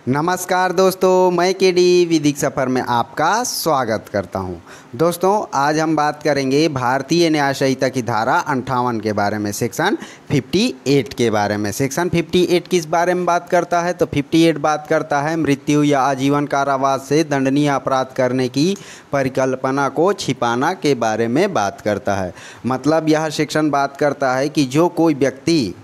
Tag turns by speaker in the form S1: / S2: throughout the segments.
S1: नमस्कार दोस्तों, मैं केडी विधिक सफ़र में आपका स्वागत करता हूं। दोस्तों, आज हम बात करेंगे भारतीय न्याय संहिता की धारा 58 के बारे में, सेक्शन 58 के बारे में। सेक्शन 58 किस बारे में बात करता है? तो 58 बात करता है मृत्यु या आजीवन कारावास से दंडनीय अपराध करने की परिकल्पना को छिपाना के बारे में बात करता है। मतलब यह सेक्शन बात करता है कि जो कोई व्यक्ति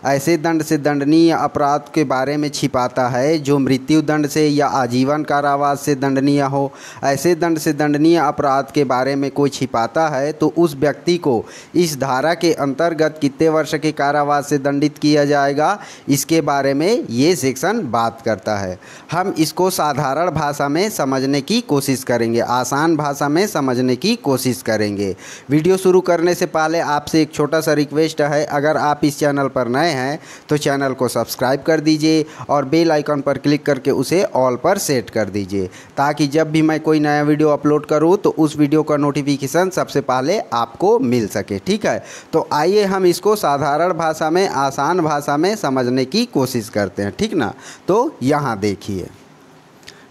S1: ऐसे दंड से दंडनीय अपराध के बारे में छिपाता है जो मृत्यु दंड से या आजीवन कारावास से दंडनीय हो, ऐसे दंड से दंडनीय अपराध के बारे में कोई छिपाता है तो उस व्यक्ति को इस धारा के अंतर्गत कितने वर्ष के कारावास से दंडित किया जाएगा, इसके बारे में ये सेक्शन बात करता है। हम इसको साधारण भाषा में समझने की कोशिश करेंगे, आसान भाषा में समझने की कोशिश करेंगे। वीडियो शुरू करने से पहले आपसे एक छोटा सा रिक्वेस्ट है, अगर आप इस चैनल पर नए हैं तो चैनल को सब्सक्राइब कर दीजिए और बेल आइकन पर क्लिक करके उसे ऑल पर सेट कर दीजिए, ताकि जब भी मैं कोई नया वीडियो अपलोड करूं तो उस वीडियो का नोटिफिकेशन सबसे पहले आपको मिल सके। ठीक है, तो आइए हम इसको साधारण भाषा में, आसान भाषा में समझने की कोशिश करते हैं। ठीक ना? तो यहाँ देखिए,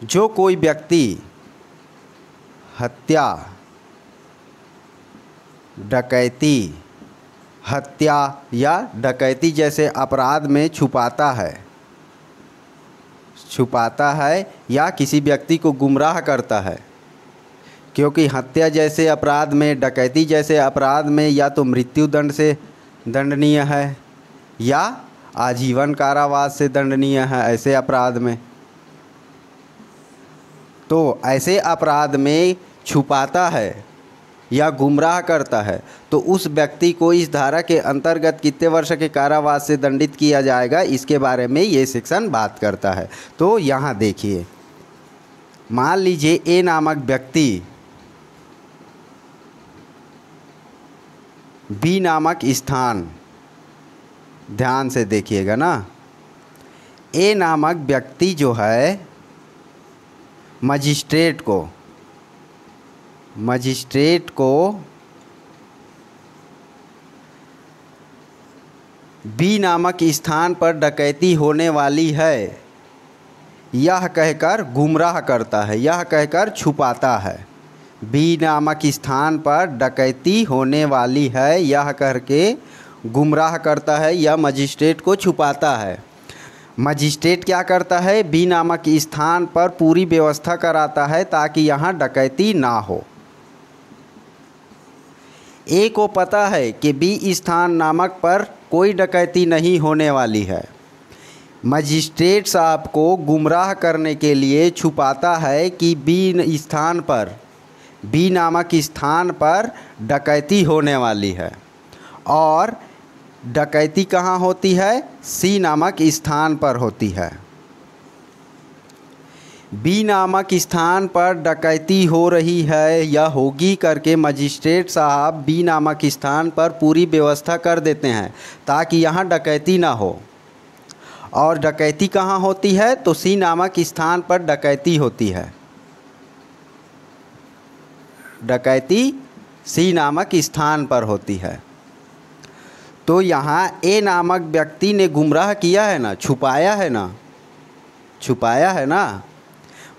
S1: जो कोई व्यक्ति हत्या, डकैती, हत्या या डकैती जैसे अपराध में छुपाता है या किसी व्यक्ति को गुमराह करता है, क्योंकि हत्या जैसे अपराध में, डकैती जैसे अपराध में या तो मृत्यु दंड से दंडनीय है या आजीवन कारावास से दंडनीय है। ऐसे अपराध में, तो ऐसे अपराध में छुपाता है या गुमराह करता है तो उस व्यक्ति को इस धारा के अंतर्गत कितने वर्ष के कारावास से दंडित किया जाएगा, इसके बारे में ये सेक्शन बात करता है। तो यहाँ देखिए, मान लीजिए ए नामक व्यक्ति बी नामक स्थान, ध्यान से देखिएगा ना, ए नामक व्यक्ति जो है मजिस्ट्रेट को बी नामक स्थान पर डकैती होने वाली है यह कहकर गुमराह करता है, यह कहकर छुपाता है। बी नामक स्थान पर डकैती होने वाली है यह करके गुमराह करता है या मजिस्ट्रेट को छुपाता है। मजिस्ट्रेट क्या करता है? बी नामक स्थान पर पूरी व्यवस्था कराता है ताकि यहाँ डकैती ना हो। ए को पता है कि बी स्थान नामक पर कोई डकैती नहीं होने वाली है। मजिस्ट्रेट साहब को गुमराह करने के लिए छुपाता है कि बी स्थान पर, बी नामक स्थान पर डकैती होने वाली है और डकैती कहाँ होती है? सी नामक स्थान पर होती है। बी नामक स्थान पर डकैती हो रही है या होगी करके मजिस्ट्रेट साहब बी नामक स्थान पर पूरी व्यवस्था कर देते हैं ताकि यहाँ डकैती ना हो। और डकैती कहाँ होती है? तो सी नामक स्थान पर डकैती होती है। डकैती सी नामक स्थान पर होती है। तो यहाँ ए नामक व्यक्ति ने गुमराह किया है ना, छुपाया है ना।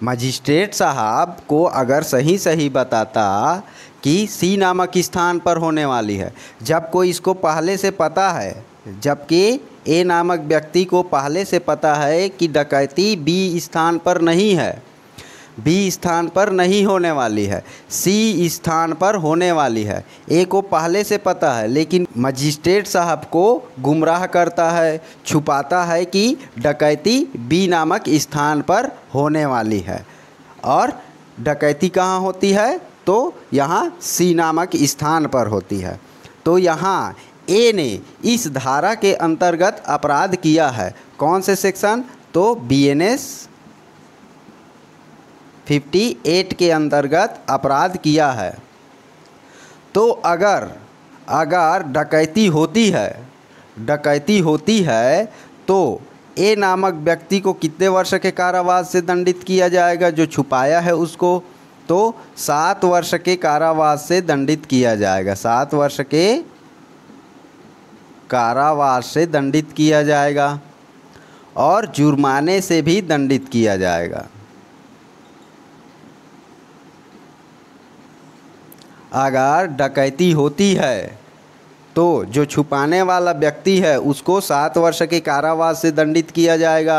S1: मजिस्ट्रेट साहब को अगर सही बताता कि सी नामक स्थान पर होने वाली है, जब कोई इसको पहले से पता है, जबकि ए नामक व्यक्ति को पहले से पता है कि डकैती बी स्थान पर नहीं है, बी स्थान पर नहीं होने वाली है, सी स्थान पर होने वाली है, ए को पहले से पता है, लेकिन मजिस्ट्रेट साहब को गुमराह करता है, छुपाता है कि डकैती बी नामक स्थान पर होने वाली है। और डकैती कहाँ होती है? तो यहाँ सी नामक स्थान पर होती है। तो यहाँ ए ने इस धारा के अंतर्गत अपराध किया है। कौन से सेक्शन? तो BNS 58 के अंतर्गत अपराध किया है। तो अगर डकैती होती है तो ए नामक व्यक्ति को कितने वर्ष के कारावास से दंडित किया जाएगा? जो छुपाया है उसको तो 7 वर्ष के कारावास से दंडित किया जाएगा। 7 वर्ष के कारावास से दंडित किया जाएगा। और जुर्माने से भी दंडित किया जाएगा। अगर डकैती होती है तो जो छुपाने वाला व्यक्ति है उसको 7 वर्ष के कारावास से दंडित किया जाएगा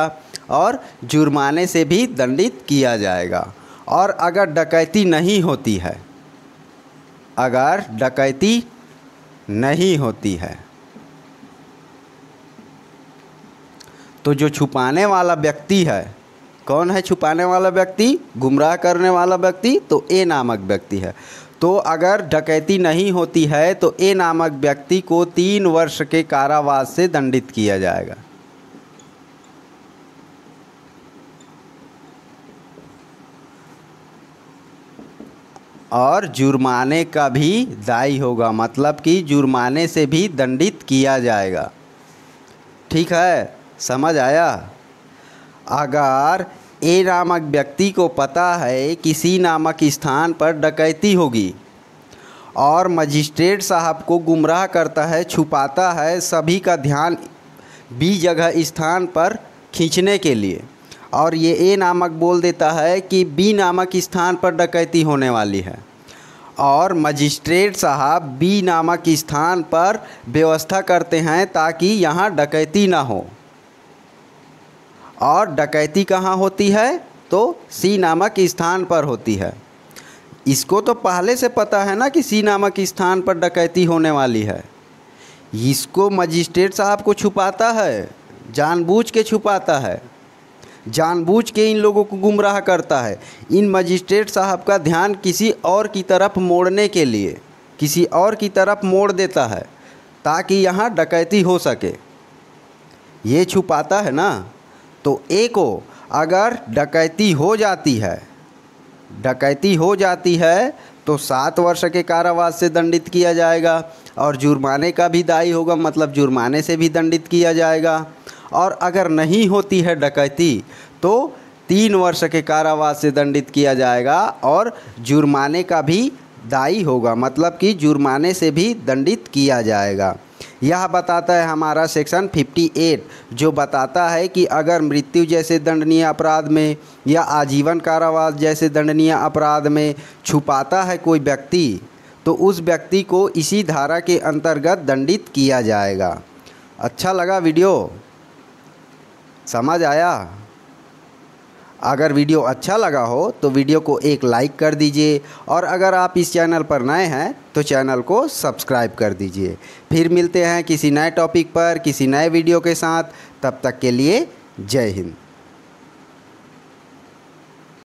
S1: और जुर्माने से भी दंडित किया जाएगा। और अगर डकैती नहीं होती है, अगर डकैती नहीं होती है तो जो छुपाने वाला व्यक्ति है, कौन है छुपाने वाला व्यक्ति? गुमराह करने वाला व्यक्ति, तो ए नामक व्यक्ति है। तो अगर डकैती नहीं होती है तो ए नामक व्यक्ति को 3 वर्ष के कारावास से दंडित किया जाएगा। और जुर्माने का भी दायी होगा, मतलब कि जुर्माने से भी दंडित किया जाएगा। ठीक है, समझ आया? अगर ए नामक व्यक्ति को पता है किसी नामक स्थान पर डकैती होगी और मजिस्ट्रेट साहब को गुमराह करता है, छुपाता है सभी का ध्यान बी जगह स्थान पर खींचने के लिए, और ये ए नामक बोल देता है कि बी नामक स्थान पर डकैती होने वाली है, और मजिस्ट्रेट साहब बी नामक स्थान पर व्यवस्था करते हैं ताकि यहाँ डकैती ना हो। और डकैती कहाँ होती है? तो सी नामक स्थान पर होती है। इसको तो पहले से पता है ना कि सी नामक स्थान पर डकैती होने वाली है। इसको मजिस्ट्रेट साहब को छुपाता है, जानबूझ के छुपाता है, जानबूझ के इन लोगों को गुमराह करता है। इन मजिस्ट्रेट साहब का ध्यान किसी और की तरफ मोड़ने के लिए किसी और की तरफ मोड़ देता है ताकि यहाँ डकैती हो सके। ये छुपाता है ना। तो ए को अगर डकैती हो जाती है तो 7 वर्ष के कारावास से दंडित किया जाएगा और जुर्माने का भी दायी होगा, मतलब जुर्माने से भी दंडित किया जाएगा। और अगर नहीं होती है डकैती तो 3 वर्ष के कारावास से दंडित किया जाएगा और जुर्माने का भी दायी होगा, मतलब कि जुर्माने से भी दंडित किया जाएगा। यह बताता है हमारा सेक्शन 58, जो बताता है कि अगर मृत्यु जैसे दंडनीय अपराध में या आजीवन कारावास जैसे दंडनीय अपराध में छुपाता है कोई व्यक्ति, तो उस व्यक्ति को इसी धारा के अंतर्गत दंडित किया जाएगा। अच्छा लगा वीडियो? समझ आया? अगर वीडियो अच्छा लगा हो तो वीडियो को एक लाइक कर दीजिए, और अगर आप इस चैनल पर नए हैं तो चैनल को सब्सक्राइब कर दीजिए। फिर मिलते हैं किसी नए टॉपिक पर किसी नए वीडियो के साथ। तब तक के लिए जय हिंद।